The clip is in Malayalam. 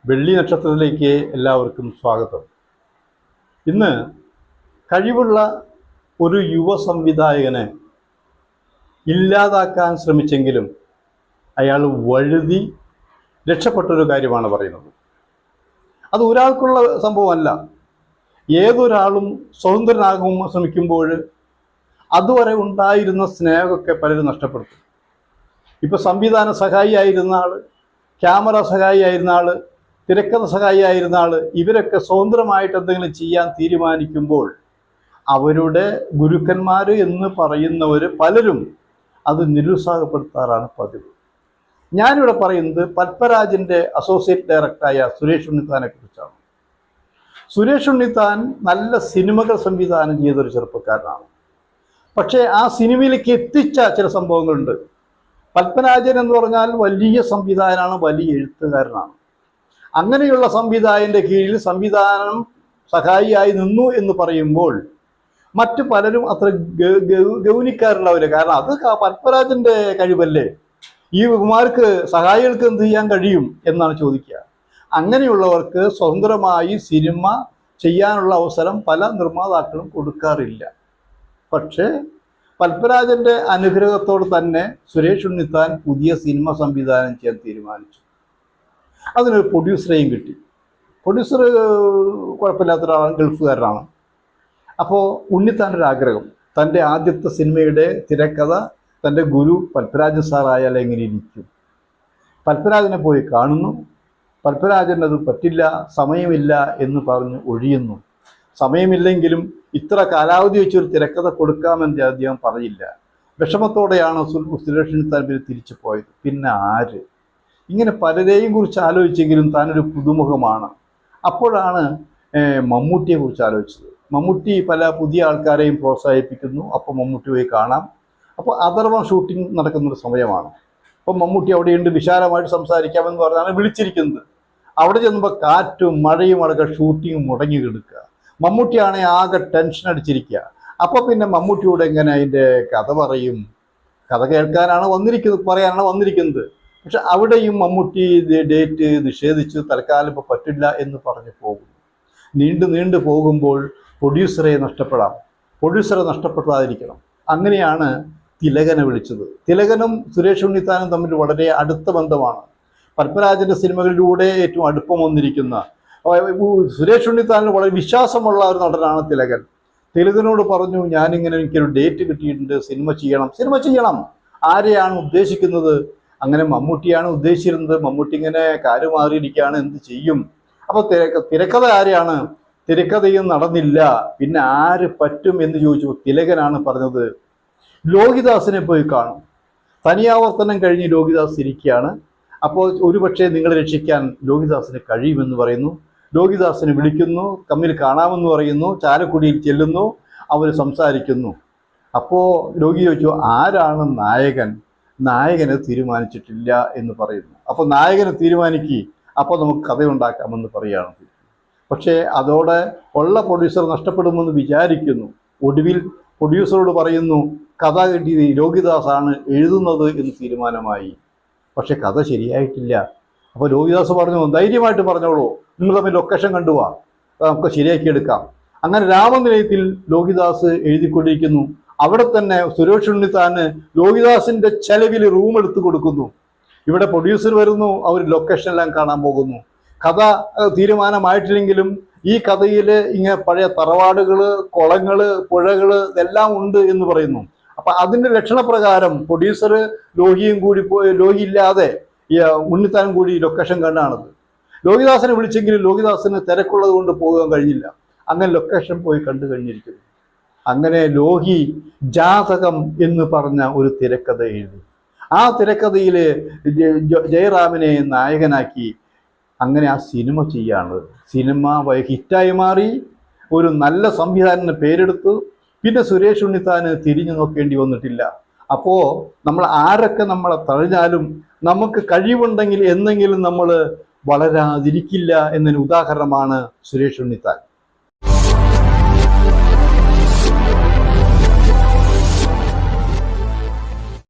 വെള്ളി നക്ഷത്രത്തിലേക്ക് എല്ലാവർക്കും സ്വാഗതം. ഇന്ന് കഴിവുള്ള ഒരു യുവ സംവിധായകനെ ഇല്ലാതാക്കാൻ ശ്രമിച്ചെങ്കിലും അയാൾ വഴുതി രക്ഷപ്പെട്ടൊരു കാര്യമാണ് പറയുന്നത്. അത് ഒരാൾക്കുള്ള സംഭവമല്ല. ഏതൊരാളും സ്വതന്ത്രനാകും ശ്രമിക്കുമ്പോൾ അതുവരെ ഉണ്ടായിരുന്ന സ്നേഹമൊക്കെ പലരും നഷ്ടപ്പെടുത്തും. ഇപ്പോൾ സംവിധാന സഹായിയായിരുന്ന ആൾ, ക്യാമറ സഹായിയായിരുന്ന ആൾ, തിരക്കഥ സഹായിയായിരുന്ന ആൾ, ഇവരൊക്കെ സ്വതന്ത്രമായിട്ട് എന്തെങ്കിലും ചെയ്യാൻ തീരുമാനിക്കുമ്പോൾ അവരുടെ ഗുരുക്കന്മാർ എന്ന് പറയുന്നവർ പലരും അത് നിരുത്സാഹപ്പെടുത്താറാണ് പതിവ്. ഞാനിവിടെ പറയുന്നത് പത്മരാജൻ്റെ അസോസിയേറ്റ് ഡയറക്ടറായ സുരേഷ് ഉണ്ണിത്താനെ കുറിച്ചാണ്. സുരേഷ് ഉണ്ണിത്താൻ നല്ല സിനിമകൾ സംവിധാനം ചെയ്തൊരു ചെറുപ്പക്കാരനാണ്. പക്ഷേ ആ സിനിമയിലേക്ക് എത്തിച്ച ചില സംഭവങ്ങളുണ്ട്. പത്മരാജൻ എന്ന് പറഞ്ഞാൽ വലിയ സംവിധായകനാണ്, വലിയ എഴുത്തുകാരനാണ്. അങ്ങനെയുള്ള സംവിധായകൻ്റെ കീഴിൽ സംവിധാനം സഹായിയായി നിന്നു എന്ന് പറയുമ്പോൾ മറ്റു പലരും അത്ര ഗൗനിക്കാറുണ്ടാവില്ല. കാരണം അത് പത്മരാജൻ്റെ കഴിവല്ലേ, ഈ കുമാർക്ക് സഹായികൾക്ക് എന്ത് ചെയ്യാൻ കഴിയും എന്നാണ് ചോദിക്കുക. അങ്ങനെയുള്ളവർക്ക് സ്വതന്ത്രമായി സിനിമ ചെയ്യാനുള്ള അവസരം പല നിർമ്മാതാക്കളും കൊടുക്കാറില്ല. പക്ഷേ പത്മരാജൻ്റെ അനുഗ്രഹത്തോട് തന്നെ സുരേഷ് ഉണ്ണിത്താൻ പുതിയ സിനിമ സംവിധാനം ചെയ്യാൻ തീരുമാനിച്ചു. അതിനൊരു പ്രൊഡ്യൂസറേയും കിട്ടി. പ്രൊഡ്യൂസർ കുഴപ്പമില്ലാത്തൊരാളാണ്, ഗൾഫുകാരനാണ്. അപ്പോൾ ഉണ്ണിത്താൻ്റെ ഒരു ആഗ്രഹം, തൻ്റെ ആദ്യത്തെ സിനിമയുടെ തിരക്കഥ തൻ്റെ ഗുരു പത്മരാജൻ സാറായാൽ എങ്ങനെ ഇരിക്കും. പത്മരാജനെ പോയി കാണുന്നു. പത്മരാജൻ അത് പറ്റില്ല, സമയമില്ല എന്ന് പറഞ്ഞ് ഒഴിയുന്നു. സമയമില്ലെങ്കിലും ഇത്ര കാലാവധി വെച്ചൊരു തിരക്കഥ കൊടുക്കാമെന്ന് അദ്ദേഹം പറയില്ല. വിഷമത്തോടെയാണ് സുരേഷ് ഉണ്ണിത്താൻ തിരിച്ചു പോയത്. പിന്നെ ആര്? ഇങ്ങനെ പലരെയും കുറിച്ച് ആലോചിച്ചെങ്കിലും താനൊരു പുതുമുഖമാണ്. അപ്പോഴാണ് മമ്മൂട്ടിയെ കുറിച്ച് ആലോചിച്ചത്. മമ്മൂട്ടി പല പുതിയ ആൾക്കാരെയും പ്രോത്സാഹിപ്പിക്കുന്നു. അപ്പോൾ മമ്മൂട്ടി പോയി കാണാം. അപ്പോൾ അഥർവ ഷൂട്ടിംഗ് നടക്കുന്നൊരു സമയമാണ്. അപ്പോൾ മമ്മൂട്ടി അവിടെയുണ്ട്, വിശാലമായിട്ട് സംസാരിക്കാമെന്ന് പറഞ്ഞാണ് വിളിച്ചിരിക്കുന്നത്. അവിടെ ചെന്നുമ്പോൾ കാറ്റും മഴയും അടക്കം ഷൂട്ടിങ് മുടങ്ങി കിടക്കുക. മമ്മൂട്ടിയാണെങ്കിൽ ആകെ ടെൻഷൻ അടിച്ചിരിക്കുക. അപ്പോൾ പിന്നെ മമ്മൂട്ടിയോട് എങ്ങനെ അതിൻ്റെ കഥ പറയും? കഥ കേൾക്കാനാണ് വന്നിരിക്കുന്നത്, പറയാനാണ് വന്നിരിക്കുന്നത്. പക്ഷെ അവിടെയും മമ്മൂട്ടി ഡേറ്റ് നിഷേധിച്ചു. തൽക്കാലം ഇപ്പോൾ പറ്റില്ല എന്ന് പറഞ്ഞ് പോകും. നീണ്ടു പോകുമ്പോൾ പ്രൊഡ്യൂസറെ നഷ്ടപ്പെടാം. പ്രൊഡ്യൂസറെ നഷ്ടപ്പെടാതിരിക്കണം. അങ്ങനെയാണ് തിലകനെ വിളിച്ചത്. തിലകനും സുരേഷ് ഉണ്ണിത്താനും തമ്മിൽ വളരെ അടുത്ത ബന്ധമാണ്. പത്മരാജൻ്റെ സിനിമകളിലൂടെ ഏറ്റവും അടുപ്പം വന്നിരിക്കുന്ന, സുരേഷ് ഉണ്ണിത്താനിന് വളരെ വിശ്വാസമുള്ള ഒരു നടനാണ് തിലകൻ. തിലകനോട് പറഞ്ഞു, ഞാനിങ്ങനെ എനിക്കൊരു ഡേറ്റ് കിട്ടിയിട്ടുണ്ട്, സിനിമ ചെയ്യണം. ആരെയാണ് ഉദ്ദേശിക്കുന്നത്? അങ്ങനെ മമ്മൂട്ടിയാണ് ഉദ്ദേശിച്ചിരുന്നത്. മമ്മൂട്ടി ഇങ്ങനെ കാലുമാറിയിരിക്കുകയാണ്, എന്ത് ചെയ്യും? അപ്പോൾ തിരക്കഥ ആരെയാണ്? തിരക്കഥയും നടന്നില്ല. പിന്നെ ആര് പറ്റും എന്ന് ചോദിച്ചു. തിലകനാണ് പറഞ്ഞത്, ലോഹിദാസിനെ പോയി കാണും. തനിയാവർത്തനം കഴിഞ്ഞ് ലോഹിദാസ് ഇരിക്കുകയാണ്. അപ്പോൾ ഒരുപക്ഷെ നിങ്ങളെ രക്ഷിക്കാൻ ലോഹിദാസിന് കഴിയുമെന്ന് പറയുന്നു. ലോഹിദാസിനെ വിളിക്കുന്നു, തമ്മിൽ കാണാമെന്ന് പറയുന്നു. ചാലക്കുടിയിൽ ചെല്ലുന്നു, അവർ സംസാരിക്കുന്നു. അപ്പോൾ ലോഹി ചോദിച്ചു, ആരാണ് നായകൻ? നായകനെ തീരുമാനിച്ചിട്ടില്ല എന്ന് പറയുന്നു. അപ്പോൾ നായകനെ തീരുമാനിക്കുക, അപ്പോൾ നമുക്ക് കഥയുണ്ടാക്കാമെന്ന് പറയുകയാണ്. പക്ഷേ അതോടെ ഉള്ള പ്രൊഡ്യൂസർ നഷ്ടപ്പെടുമെന്ന് വിചാരിക്കുന്നു. ഒടുവിൽ പ്രൊഡ്യൂസറോട് പറയുന്നു, കഥ കിട്ടിയത് ലോഹിദാസാണ് എഴുതുന്നത് എന്ന് തീരുമാനമായി. പക്ഷെ കഥ ശരിയായിട്ടില്ല. അപ്പോൾ ലോഹിദാസ് പറഞ്ഞു, ധൈര്യമായിട്ട് പറഞ്ഞോളൂ, നിങ്ങൾ തമ്മിൽ ലൊക്കേഷൻ കണ്ടുപോവാ, നമുക്ക് ശരിയാക്കിയെടുക്കാം. അങ്ങനെ രാമനിലയത്തിൽ ലോഹിദാസ് എഴുതിക്കൊണ്ടിരിക്കുന്നു. അവിടെ തന്നെ സുരേഷ് ഉണ്ണിത്താന് ലോഹിദാസിൻ്റെ ചെലവിൽ റൂം എടുത്തു കൊടുക്കുന്നു. ഇവിടെ പ്രൊഡ്യൂസർ വരുന്നു, അവർ ലൊക്കേഷനെല്ലാം കാണാൻ പോകുന്നു. കഥ തീരുമാനമായിട്ടില്ലെങ്കിലും ഈ കഥയിൽ ഇങ്ങനെ പഴയ തറവാടുകൾ, കുളങ്ങൾ, പുഴകൾ ഇതെല്ലാം ഉണ്ട് എന്ന് പറയുന്നു. അപ്പം അതിൻ്റെ ലക്ഷണപ്രകാരം പ്രൊഡ്യൂസർ ലോഹി ഇല്ലാതെ ഉണ്ണിത്താനും കൂടി ലൊക്കേഷൻ കണ്ടാണത്. ലോഹിദാസിനെ വിളിച്ചെങ്കിലും ലോഹിദാസിന് തിരക്കുള്ളത് കൊണ്ട് പോകാൻ കഴിഞ്ഞില്ല. അങ്ങനെ ലൊക്കേഷൻ പോയി കണ്ടു കഴിഞ്ഞിരിക്കുന്നു. അങ്ങനെ ലോഹി ജാതകം എന്ന് പറഞ്ഞ ഒരു തിരക്കഥ എഴുതി. ആ തിരക്കഥയിൽ ജയറാമിനെ നായകനാക്കി അങ്ങനെ ആ സിനിമ ചെയ്യാണ്. സിനിമ ഹിറ്റായി മാറി. ഒരു നല്ല സംവിധാനത്തിന് പേരെടുത്തു. പിന്നെ സുരേഷ് ഉണ്ണിത്താന് തിരിഞ്ഞു നോക്കേണ്ടി വന്നിട്ടില്ല. അപ്പോൾ നമ്മൾ ആരൊക്കെ നമ്മളെ തഴഞ്ഞാലും നമുക്ക് കഴിവുണ്ടെങ്കിൽ എന്നെങ്കിലും നമ്മൾ വളരാതിരിക്കില്ല എന്നതിന് ഉദാഹരണമാണ് സുരേഷ് ഉണ്ണിത്താൻ.